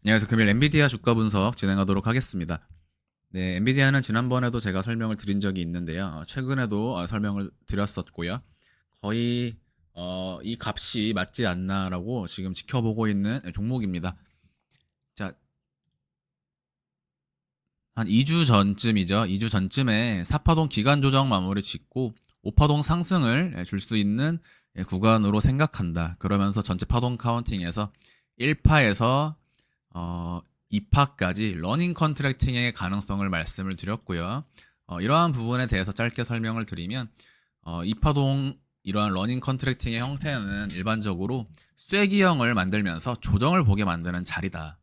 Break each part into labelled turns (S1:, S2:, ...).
S1: 안녕하세요. 금일 엔비디아 주가 분석 진행하도록 하겠습니다. 네, 엔비디아는 지난번에도 제가 설명을 드린 적이 있는데요. 최근에도 설명을 드렸었고요. 거의 이 값이 맞지 않나라고 지금 지켜보고 있는 종목입니다. 자, 한 2주 전쯤이죠. 2주 전쯤에 4파동 기간 조정 마무리 짓고 5파동 상승을 줄 수 있는 구간으로 생각한다. 그러면서 전체 파동 카운팅에서 1파에서 2파까지 러닝 컨트랙팅의 가능성을 말씀을 드렸고요. 이러한 부분에 대해서 짧게 설명을 드리면 2파동 이러한 러닝 컨트랙팅의 형태는 일반적으로 쐐기형을 만들면서 조정을 보게 만드는 자리다.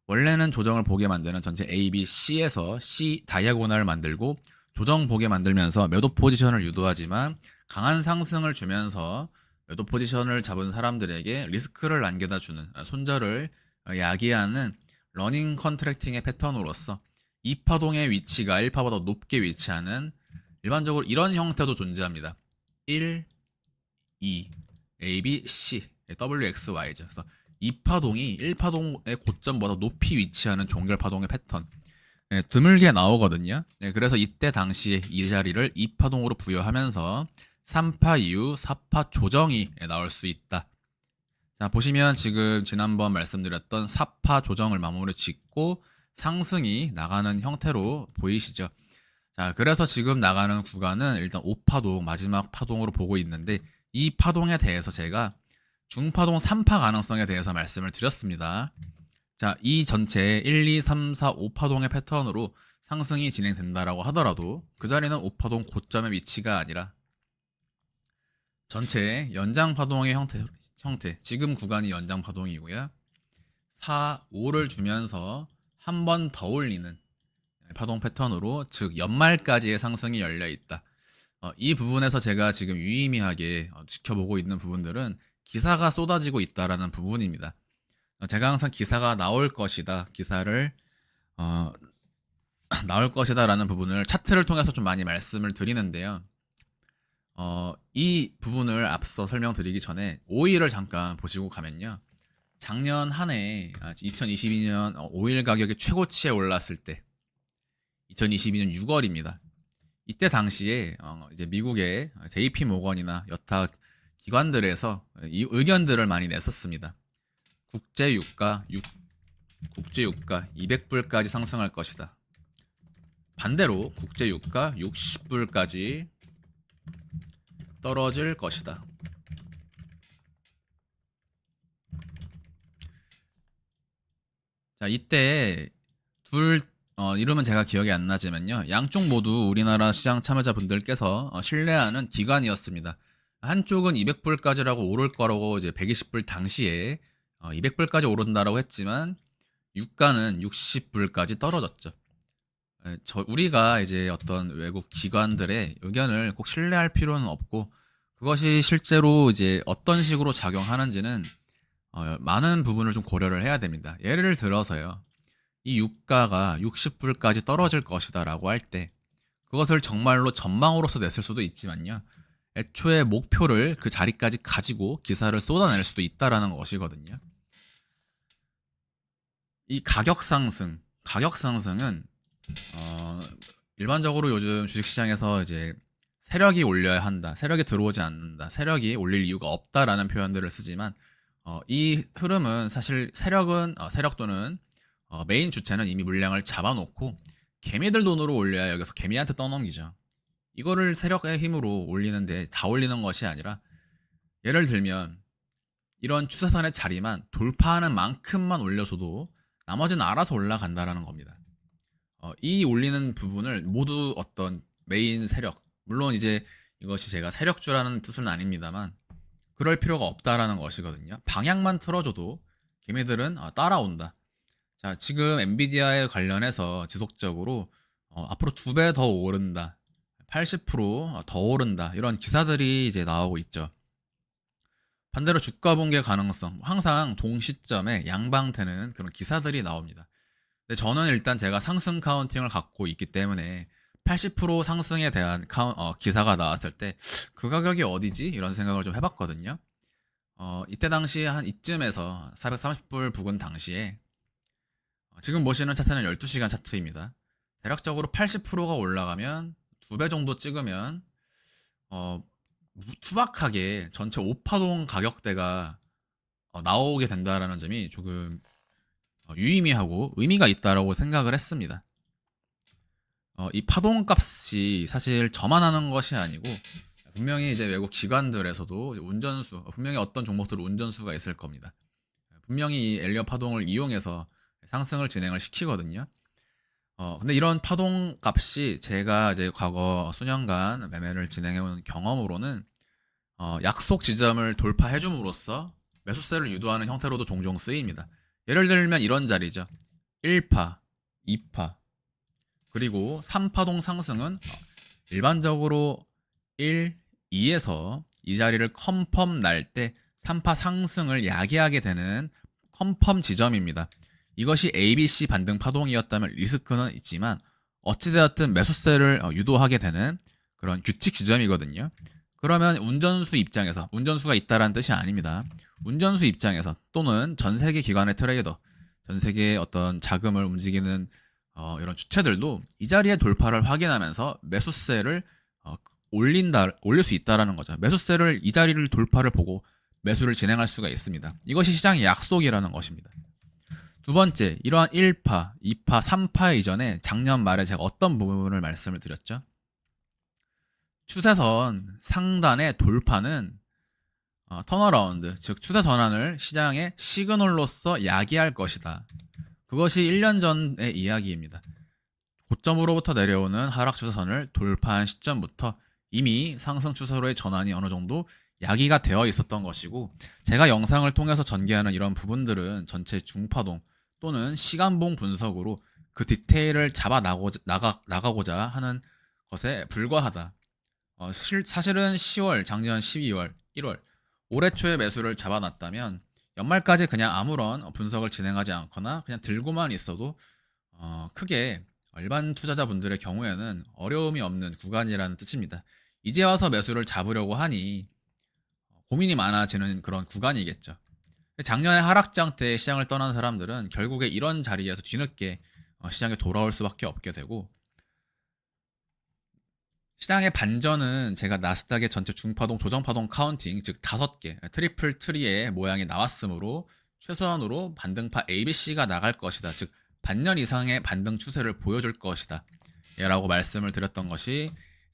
S1: 원래는 조정을 보게 만드는 전체 A, B, C에서 C 다이아고널을 만들고 조정 보게 만들면서 매도 포지션을 유도하지만 강한 상승을 주면서 매도 포지션을 잡은 사람들에게 리스크를 안겨다 주는 손절을 야기하는 러닝 컨트랙팅의 패턴으로서 2파동의 위치가 1파보다 높게 위치하는 일반적으로 이런 형태도 존재합니다. 1, 2, A, B, C, W, X, Y죠. 그래서 2파동이 1파동의 고점보다 높이 위치하는 종결파동의 패턴 드물게 나오거든요. 그래서 이때 당시에 이 자리를 2파동으로 부여하면서 3파 이후 4파 조정이 나올 수 있다. 자, 보시면 지금 지난번 말씀드렸던 4파 조정을 마무리 짓고 상승이 나가는 형태로 보이시죠? 자, 그래서 지금 나가는 구간은 일단 5파동 마지막 파동으로 보고 있는데 이 파동에 대해서 제가 중파동 3파 가능성에 대해서 말씀을 드렸습니다. 자, 이 전체 1, 2, 3, 4, 5파동의 패턴으로 상승이 진행된다라고 하더라도 그 자리는 5파동 고점의 위치가 아니라 전체 연장파동의 형태 지금 구간이 연장파동이고요. 4, 5를 주면서 한 번 더 올리는 파동 패턴으로 즉 연말까지의 상승이 열려 있다. 이 부분에서 제가 지금 유의미하게 지켜보고 있는 부분들은 기사가 쏟아지고 있다라는 부분입니다. 제가 항상 기사가 나올 것이다, 기사를 나올 것이다라는 부분을 차트를 통해서 좀 많이 말씀을 드리는데요. 이 부분을 앞서 설명드리기 전에 5일을 잠깐 보시고 가면요. 작년 한 해 2022년 오일 가격이 최고치에 올랐을 때 2022년 6월입니다. 이때 당시에 이제 미국의 JP 모건이나 여타 기관들에서 이 의견들을 많이 냈었습니다. 국제유가 200불까지 상승할 것이다. 반대로 국제유가 60불까지 떨어질 것이다. 자, 이때 이름은 제가 기억이 안 나지만요. 양쪽 모두 우리나라 시장 참여자분들께서 신뢰하는 기관이었습니다. 한쪽은 200불까지라고 오를 거라고 이제 120불 당시에 200불까지 오른다라고 했지만 유가는 60불까지 떨어졌죠. 우리가 이제 어떤 외국 기관들의 의견을 꼭 신뢰할 필요는 없고 그것이 실제로 이제 어떤 식으로 작용하는지는 많은 부분을 좀 고려를 해야 됩니다. 예를 들어서요. 이 유가가 60불까지 떨어질 것이다라고 할 때 그것을 정말로 전망으로서 냈을 수도 있지만요. 애초에 목표를 그 자리까지 가지고 기사를 쏟아낼 수도 있다라는 것이거든요. 이 가격 상승은 일반적으로 요즘 주식시장에서 이제 세력이 올려야 한다, 세력이 들어오지 않는다, 세력이 올릴 이유가 없다라는 표현들을 쓰지만 이 흐름은 사실 세력 또는 메인 주체는 이미 물량을 잡아놓고 개미들 돈으로 올려야 여기서 개미한테 떠넘기죠. 이거를 세력의 힘으로 올리는데 다 올리는 것이 아니라 예를 들면 이런 추세선의 자리만 돌파하는 만큼만 올려줘도 나머지는 알아서 올라간다라는 겁니다. 이 올리는 부분을 모두 어떤 메인 세력, 물론 이제 이것이 제가 세력주라는 뜻은 아닙니다만 그럴 필요가 없다라는 것이거든요. 방향만 틀어줘도 개미들은 따라온다. 자, 지금 엔비디아에 관련해서 지속적으로 앞으로 2배 더 오른다, 80%더 오른다 이런 기사들이 이제 나오고 있죠. 반대로 주가 붕괴 가능성 항상 동시점에 양방되는 그런 기사들이 나옵니다. 근데 저는 일단 제가 상승 카운팅을 갖고 있기 때문에 80% 상승에 대한 기사가 나왔을 때 그 가격이 어디지? 이런 생각을 좀 해봤거든요. 이때 당시 한 이쯤에서 430불 부근 당시에 지금 보시는 차트는 12시간 차트입니다. 대략적으로 80%가 올라가면 2배 정도 찍으면 어, 투박하게 전체 5파동 가격대가 나오게 된다라는 점이 조금 유의미하고 의미가 있다라고 생각을 했습니다. 이 파동 값이 사실 저만 하는 것이 아니고 분명히 이제 외국 기관들에서도 운전수, 분명히 어떤 종목들은 운전수가 있을 겁니다. 분명히 이 엘리엇 파동을 이용해서 상승을 진행을 시키거든요. 근데 이런 파동 값이 제가 이제 과거 수년간 매매를 진행해온 경험으로는 약속 지점을 돌파해 줌으로써 매수세를 유도하는 형태로도 종종 쓰입니다. 예를 들면 이런 자리죠. 1파, 2파, 그리고 3파동 상승은 일반적으로 1, 2에서 이 자리를 컨펌 날 때 3파 상승을 야기하게 되는 컨펌 지점입니다. 이것이 ABC 반등 파동이었다면 리스크는 있지만 어찌되었든 매수세를 유도하게 되는 그런 규칙 지점이거든요. 그러면 운전수 입장에서, 운전수가 있다라는 뜻이 아닙니다. 운전수 입장에서 또는 전 세계 기관의 트레이더, 전 세계의 어떤 자금을 움직이는 이런 주체들도 이 자리의 돌파를 확인하면서 매수세를 올릴 수 있다라는 거죠. 매수세를 이 자리를 돌파를 보고 매수를 진행할 수가 있습니다. 이것이 시장의 약속이라는 것입니다. 두 번째, 이러한 1파, 2파, 3파 이전에 작년 말에 제가 어떤 부분을 말씀을 드렸죠? 추세선 상단의 돌파는 턴어라운드, 즉 추세 전환을 시장의 시그널로서 야기할 것이다. 그것이 1년 전의 이야기입니다. 고점으로부터 내려오는 하락 추세선을 돌파한 시점부터 이미 상승 추세로의 전환이 어느 정도 야기가 되어 있었던 것이고, 제가 영상을 통해서 전개하는 이런 부분들은 전체 중파동 또는 시간봉 분석으로 그 디테일을 잡아 나가고자 하는 것에 불과하다. 사실은 10월, 작년 12월, 1월, 올해 초에 매수를 잡아놨다면 연말까지 그냥 아무런 분석을 진행하지 않거나 그냥 들고만 있어도 크게 일반 투자자분들의 경우에는 어려움이 없는 구간이라는 뜻입니다. 이제 와서 매수를 잡으려고 하니 고민이 많아지는 그런 구간이겠죠. 작년에 하락장 때 시장을 떠난 사람들은 결국에 이런 자리에서 뒤늦게 시장에 돌아올 수밖에 없게 되고, 시장의 반전은 제가 나스닥의 전체 중파동, 조정파동 카운팅, 즉 5개, 트리플 트리의 모양이 나왔으므로 최소한으로 반등파 ABC가 나갈 것이다. 즉 반년 이상의 반등 추세를 보여줄 것이다. 라고 말씀을 드렸던 것이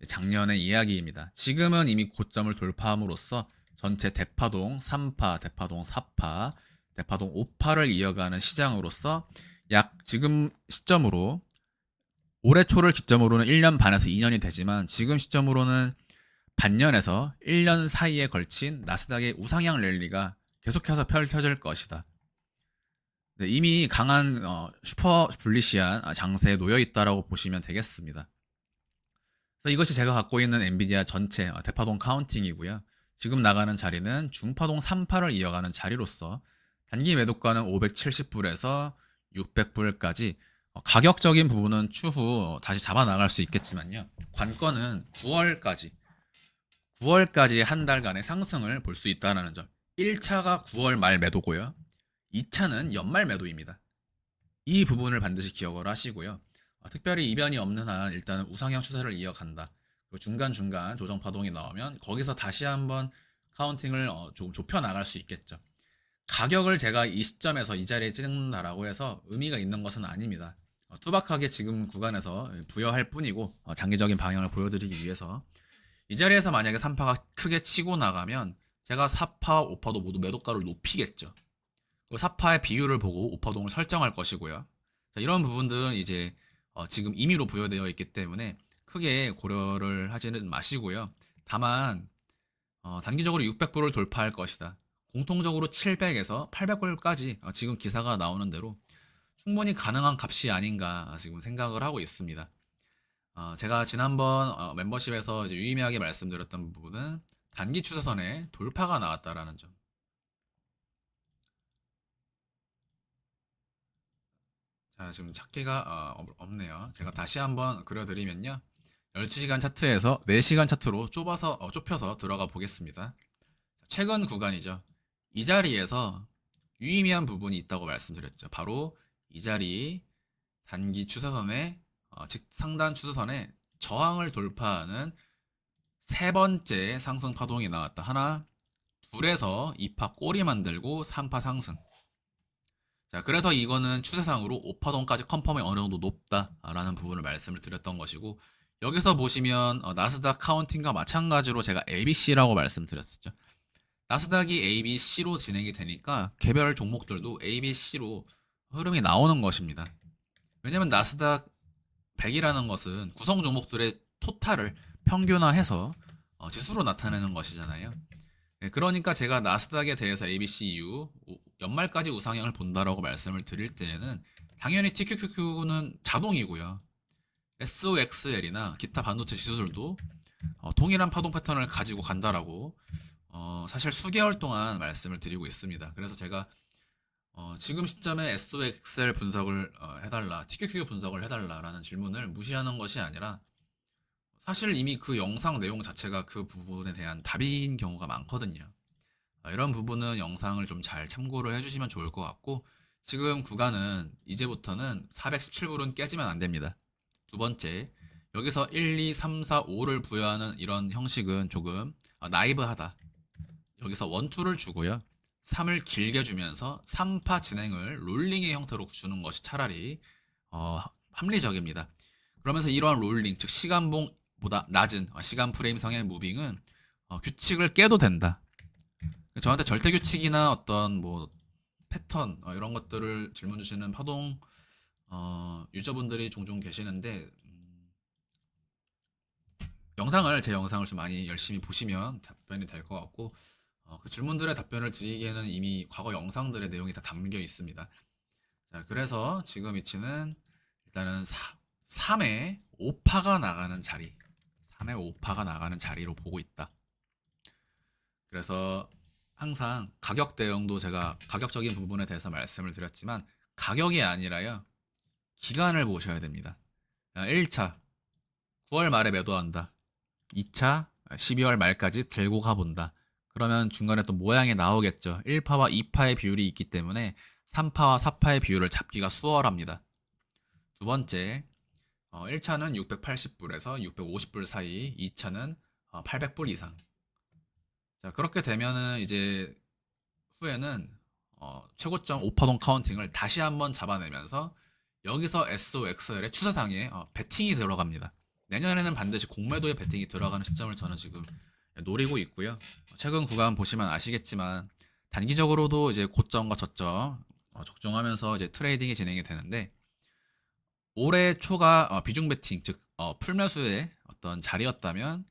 S1: 작년의 이야기입니다. 지금은 이미 고점을 돌파함으로써 전체 대파동 3파, 대파동 4파, 대파동 5파를 이어가는 시장으로서 약 지금 시점으로 올해 초를 기점으로는 1년 반에서 2년이 되지만 지금 시점으로는 반년에서 1년 사이에 걸친 나스닥의 우상향 랠리가 계속해서 펼쳐질 것이다. 네, 이미 강한 슈퍼 불리시한 장세에 놓여 있다라고 보시면 되겠습니다. 그래서 이것이 제가 갖고 있는 엔비디아 전체 대파동 카운팅이고요. 지금 나가는 자리는 중파동 3파를 이어가는 자리로서 단기 매도가는 570불에서 600불까지 가격적인 부분은 추후 다시 잡아 나갈 수 있겠지만요. 관건은 9월까지 한 달간의 상승을 볼 수 있다는 점. 1차가 9월 말 매도고요. 2차는 연말 매도입니다. 이 부분을 반드시 기억을 하시고요. 특별히 이변이 없는 한 일단은 우상향 추세를 이어간다. 그리고 중간중간 조정 파동이 나오면 거기서 다시 한번 카운팅을 조금 좁혀 나갈 수 있겠죠. 가격을 제가 이 시점에서 이 자리에 찍는다라고 해서 의미가 있는 것은 아닙니다. 투박하게 지금 구간에서 부여할 뿐이고 장기적인 방향을 보여드리기 위해서 이 자리에서 만약에 3파가 크게 치고 나가면 제가 4파, 5파도 모두 매도가를 높이겠죠. 그 4파의 비율을 보고 5파동을 설정할 것이고요. 자, 이런 부분들은 이제 지금 임의로 부여되어 있기 때문에 크게 고려를 하지는 마시고요. 다만 단기적으로 600불을 돌파할 것이다. 공통적으로 700에서 800불까지 지금 기사가 나오는 대로 충분히 가능한 값이 아닌가 지금 생각을 하고 있습니다. 제가 지난번 멤버십에서 이제 유의미하게 말씀드렸던 부분은 단기 추세선에 돌파가 나왔다라는 점. 자, 지금 찾기가 없네요. 제가 다시 한번 그려드리면요. 12시간 차트에서 4시간 차트로 좁혀서 들어가 보겠습니다. 최근 구간이죠. 이 자리에서 유의미한 부분이 있다고 말씀드렸죠. 바로 이 자리 단기 추세선에 즉 상단 추세선에 저항을 돌파하는 세 번째 상승 파동이 나왔다. 하나, 둘에서 2파 꼬리 만들고 3파 상승. 자, 그래서 이거는 추세상으로 5파동까지 컨펌이 어느 정도 높다라는 부분을 말씀을 드렸던 것이고, 여기서 보시면 나스닥 카운팅과 마찬가지로 제가 ABC라고 말씀드렸었죠. 나스닥이 ABC로 진행이 되니까 개별 종목들도 ABC로 흐름이 나오는 것입니다. 왜냐면 나스닥 100이라는 것은 구성 종목들의 토탈을 평균화해서 지수로 나타내는 것이잖아요. 네, 그러니까 제가 나스닥에 대해서 ABC 이후 연말까지 우상향을 본다라고 말씀을 드릴 때에는 당연히 TQQQ는 자동이고요. SOXL이나 기타 반도체 지수들도 동일한 파동 패턴을 가지고 간다라고 사실 수개월 동안 말씀을 드리고 있습니다. 그래서 제가 지금 시점에 SOXL 분석을 해달라, TQQ 분석을 해달라라는 질문을 무시하는 것이 아니라 사실 이미 그 영상 내용 자체가 그 부분에 대한 답인 경우가 많거든요. 이런 부분은 영상을 좀 잘 참고를 해주시면 좋을 것 같고, 지금 구간은 이제부터는 417불은 깨지면 안 됩니다. 두 번째, 여기서 1, 2, 3, 4, 5를 부여하는 이런 형식은 조금 나이브하다. 여기서 1, 2를 주고요. 3을 길게 주면서 3파 진행을 롤링의 형태로 주는 것이 차라리 합리적입니다. 그러면서 이러한 롤링, 즉 시간봉보다 낮은 시간 프레임상의 무빙은 규칙을 깨도 된다. 저한테 절대 규칙이나 어떤 뭐 패턴 이런 것들을 질문 주시는 파동 유저분들이 종종 계시는데 제 영상을 좀 많이 열심히 보시면 답변이 될 것 같고 그 질문들의 답변을 드리기에는 이미 과거 영상들의 내용이 다 담겨 있습니다. 자, 그래서 지금 위치는 일단은 3에 5파가 나가는 자리, 3에 5파가 나가는 자리로 보고 있다. 그래서 항상 가격 대응도 제가 가격적인 부분에 대해서 말씀을 드렸지만 가격이 아니라요. 기간을 보셔야 됩니다. 1차 9월 말에 매도한다. 2차 12월 말까지 들고 가본다. 그러면 중간에 또 모양이 나오겠죠. 1파와 2파의 비율이 있기 때문에 3파와 4파의 비율을 잡기가 수월합니다. 두 번째, 1차는 680불에서 650불 사이, 2차는 800불 이상. 자, 그렇게 되면은 이제 후에는 최고점 5파동 카운팅을 다시 한번 잡아내면서 여기서 SOXL의 추세상에 베팅이 들어갑니다. 내년에는 반드시 공매도의 베팅이 들어가는 시점을 저는 지금 노리고 있고요. 최근 구간 보시면 아시겠지만 단기적으로도 이제 고점과 저점 적중하면서 이제 트레이딩이 진행이 되는데 올해 초가 비중 베팅 즉 풀매수의 어떤 자리였다면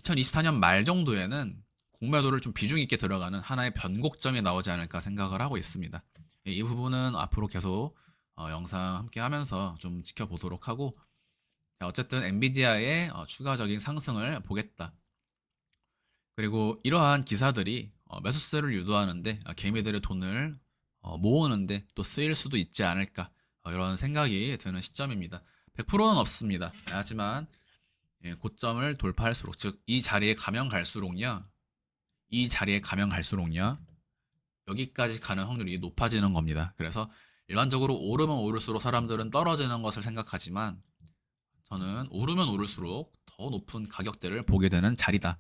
S1: 2024년 말 정도에는 공매도를 좀 비중 있게 들어가는 하나의 변곡점이 나오지 않을까 생각을 하고 있습니다. 이 부분은 앞으로 계속 영상 함께 하면서 좀 지켜보도록 하고 어쨌든 엔비디아의 추가적인 상승을 보겠다. 그리고 이러한 기사들이 매수세를 유도하는데 개미들의 돈을 모으는데 또 쓰일 수도 있지 않을까 이런 생각이 드는 시점입니다. 100%는 없습니다. 하지만 고점을 돌파할수록 즉 이 자리에 가면 갈수록요. 여기까지 가는 확률이 높아지는 겁니다. 그래서 일반적으로 오르면 오를수록 사람들은 떨어지는 것을 생각하지만 저는 오르면 오를수록 더 높은 가격대를 보게 되는 자리다.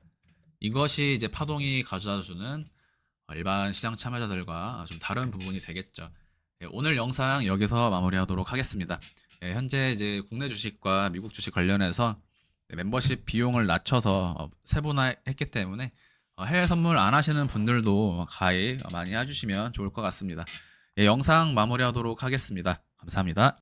S1: 이것이 이제 파동이 가져다주는 일반 시장 참여자들과 좀 다른 부분이 되겠죠. 오늘 영상 여기서 마무리하도록 하겠습니다. 현재 이제 국내 주식과 미국 주식 관련해서 멤버십 비용을 낮춰서 세분화했기 때문에 해외 선물 안 하시는 분들도 가입 많이 해주시면 좋을 것 같습니다. 영상 마무리하도록 하겠습니다. 감사합니다.